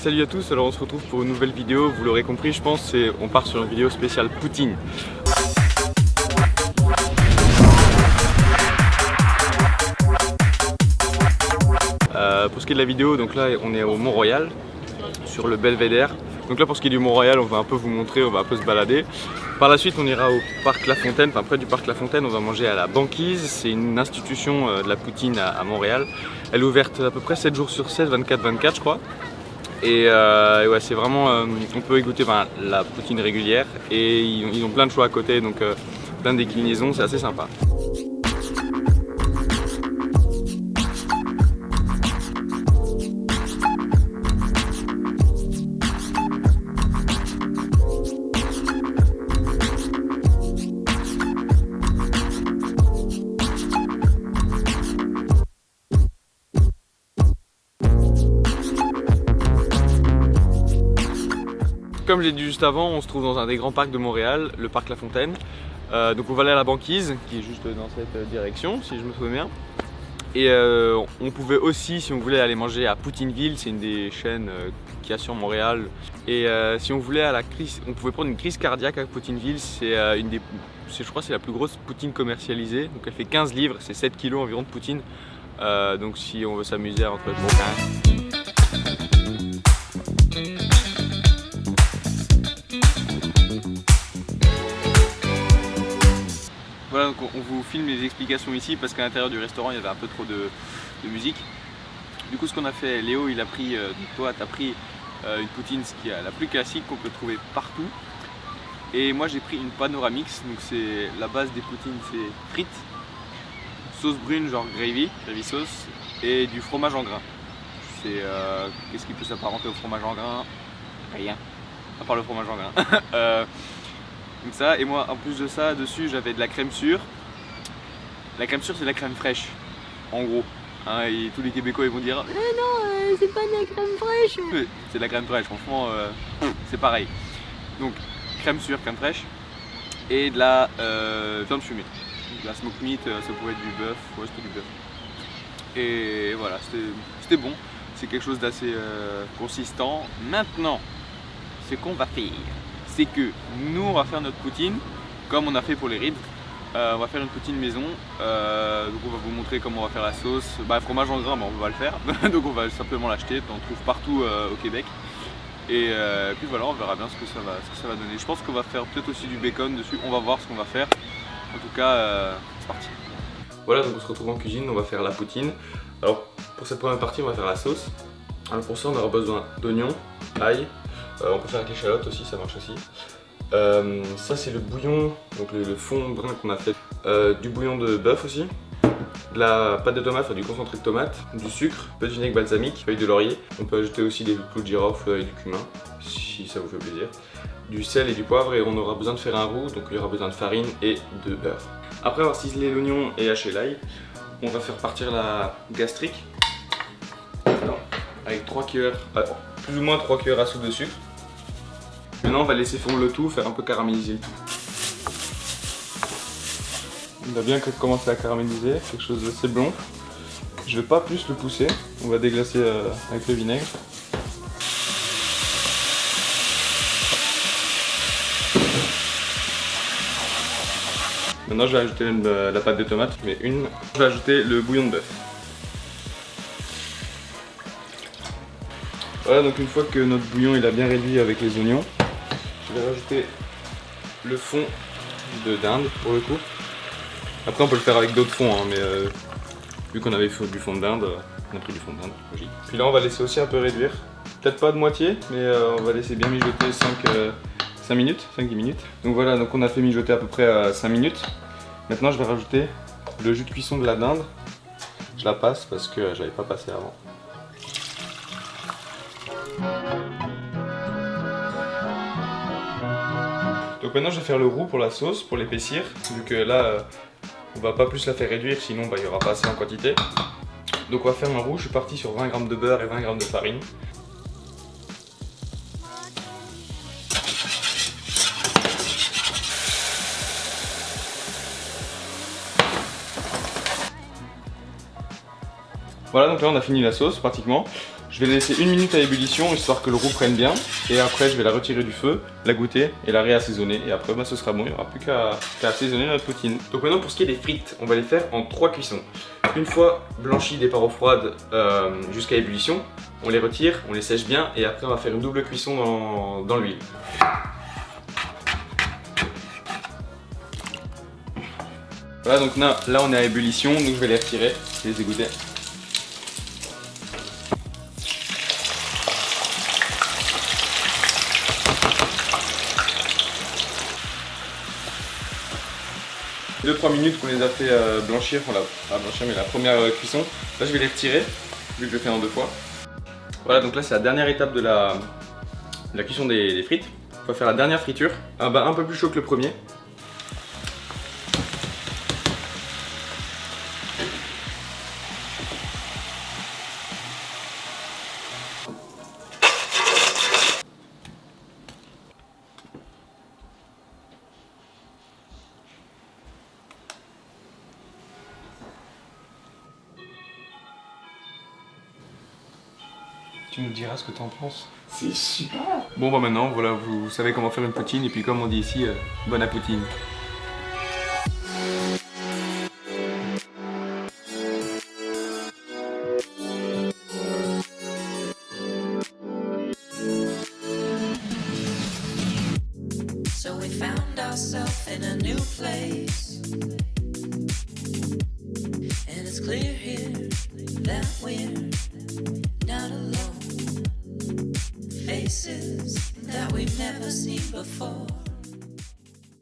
Salut à tous, alors on se retrouve pour une nouvelle vidéo, vous l'aurez compris je pense, on part sur une vidéo spéciale Poutine. Pour ce qui est de la vidéo, donc là on est au Mont-Royal, sur le Belvédère. Donc là pour ce qui est du Mont-Royal, on va un peu vous montrer, on va un peu se balader. Par la suite on ira au parc La Fontaine, enfin près du parc La Fontaine, on va manger à la Banquise. C'est une institution de la poutine à Montréal. Elle est ouverte à peu près 7 jours sur 7, 24-24 je crois. Et ouais, c'est vraiment, on peut y goûter la poutine régulière et ils ont plein de choix à côté, donc plein de déclinaisons, c'est assez sympa. Comme j'ai dit juste avant, on se trouve dans un des grands parcs de Montréal, le parc La Fontaine. Donc on va aller à la Banquise, qui est juste dans cette direction, si je me souviens bien. Et on pouvait aussi, si on voulait, aller manger à Poutineville, c'est une des chaînes qu'il y a sur Montréal. Et si on voulait on pouvait prendre une crise cardiaque à Poutineville, je crois que c'est la plus grosse poutine commercialisée. Donc elle fait 15 livres, c'est 7 kilos environ de poutine. Donc si on veut s'amuser à rentrer Voilà, donc on vous filme les explications ici parce qu'à l'intérieur du restaurant il y avait un peu trop de musique. Du coup ce qu'on a fait, Léo il a pris, toi tu as pris une poutine qui est la plus classique qu'on peut trouver partout. Et moi j'ai pris une panoramix, donc c'est la base des poutines, c'est frites, sauce brune genre gravy sauce et du fromage en grains. C'est qu'est-ce qui peut s'apparenter au fromage en grains? Rien, à part le fromage en grains. Donc ça, et moi en plus de ça, dessus j'avais de la crème sûre. La crème sûre c'est de la crème fraîche, en gros. Hein, et tous les Québécois ils vont dire non, c'est pas de la crème fraîche. C'est de la crème fraîche, franchement c'est pareil. Donc crème sûre, crème fraîche et de la viande fumée. Donc, la smoke meat, ça pouvait être du bœuf, ouais c'était du bœuf. Et voilà, c'était bon, c'est quelque chose d'assez consistant. Maintenant, ce qu'on va faire, c'est que nous on va faire notre poutine comme on a fait pour les rides. On va faire une poutine maison, donc on va vous montrer comment on va faire la sauce. Fromage en grains, on va le faire, donc on va simplement l'acheter, on trouve partout au Québec. Et puis voilà, on verra bien ce que ça va donner. Je pense qu'on va faire peut-être aussi du bacon dessus, on va voir ce qu'on va faire. En tout cas, c'est parti. Voilà, donc on se retrouve en cuisine, on va faire la poutine. Alors pour cette première partie, on va faire la sauce. Alors pour ça, on aura besoin d'oignons, ail. On peut faire avec l'échalote aussi, ça marche aussi. Ça c'est le bouillon, donc le fond brun qu'on a fait. Du bouillon de bœuf aussi. De la pâte de tomate, enfin du concentré de tomate. Du sucre, un peu de vinaigre balsamique, feuilles de laurier. On peut ajouter aussi des clous de girofle et du cumin, si ça vous fait plaisir. Du sel et du poivre, et on aura besoin de faire un roux, donc il y aura besoin de farine et de beurre. Après avoir ciselé l'oignon et haché l'ail, on va faire partir la gastrique. Avec 3 cuillères, plus ou moins 3 cuillères à soupe de sucre. Maintenant on va laisser fondre le tout, faire un peu caraméliser le tout. On a bien commencé à caraméliser, quelque chose d'assez blond. Je vais pas plus le pousser, on va déglacer avec le vinaigre. Maintenant je vais ajouter la pâte de tomate, mais je vais ajouter le bouillon de bœuf. Voilà, donc une fois que notre bouillon il a bien réduit avec les oignons, je vais rajouter le fond de dinde pour le coup. Après on peut le faire avec d'autres fonds, hein, mais vu qu'on avait du fond de dinde, on a pris du fond de dinde, logique. Puis là on va laisser aussi un peu réduire, peut-être pas de moitié, mais on va laisser bien mijoter 5-10 minutes. Donc voilà, donc on a fait mijoter à peu près 5 minutes. Maintenant je vais rajouter le jus de cuisson de la dinde. Je la passe parce que je l'avais pas passé avant. Donc maintenant je vais faire le roux pour la sauce, pour l'épaissir, vu que là on va pas plus la faire réduire, sinon il n'y aura pas assez en quantité. Donc on va faire un roux, je suis parti sur 20 g de beurre et 20 g de farine. Voilà, donc là on a fini la sauce pratiquement. Je vais la laisser 1 minute à ébullition histoire que le roux prenne bien. Et après je vais la retirer du feu, la goûter et la réassaisonner. Et après ce sera bon, il n'y aura plus qu'à assaisonner notre poutine. Donc maintenant pour ce qui est des frites, on va les faire en 3 cuissons. Une fois blanchies des par eau froide jusqu'à ébullition, on les retire, on les sèche bien et après on va faire une double cuisson dans l'huile. Voilà, donc là on est à ébullition, donc je vais les retirer, les égoutter. Les 2-3 minutes qu'on les a fait blanchir, enfin pas blanchir mais la première cuisson, là je vais les retirer, vu que je le fais en 2 fois. Voilà, donc là c'est la dernière étape de la cuisson des frites. On va faire la dernière friture, un bain un peu plus chaud que le premier. Tu nous diras ce que t'en penses. C'est super. Bon bah maintenant, voilà, vous savez comment faire une poutine et puis comme on dit ici, bonne à poutine. So we found ourselves in a new place, and it's clear here that we're not alone. Faces that we've never seen before.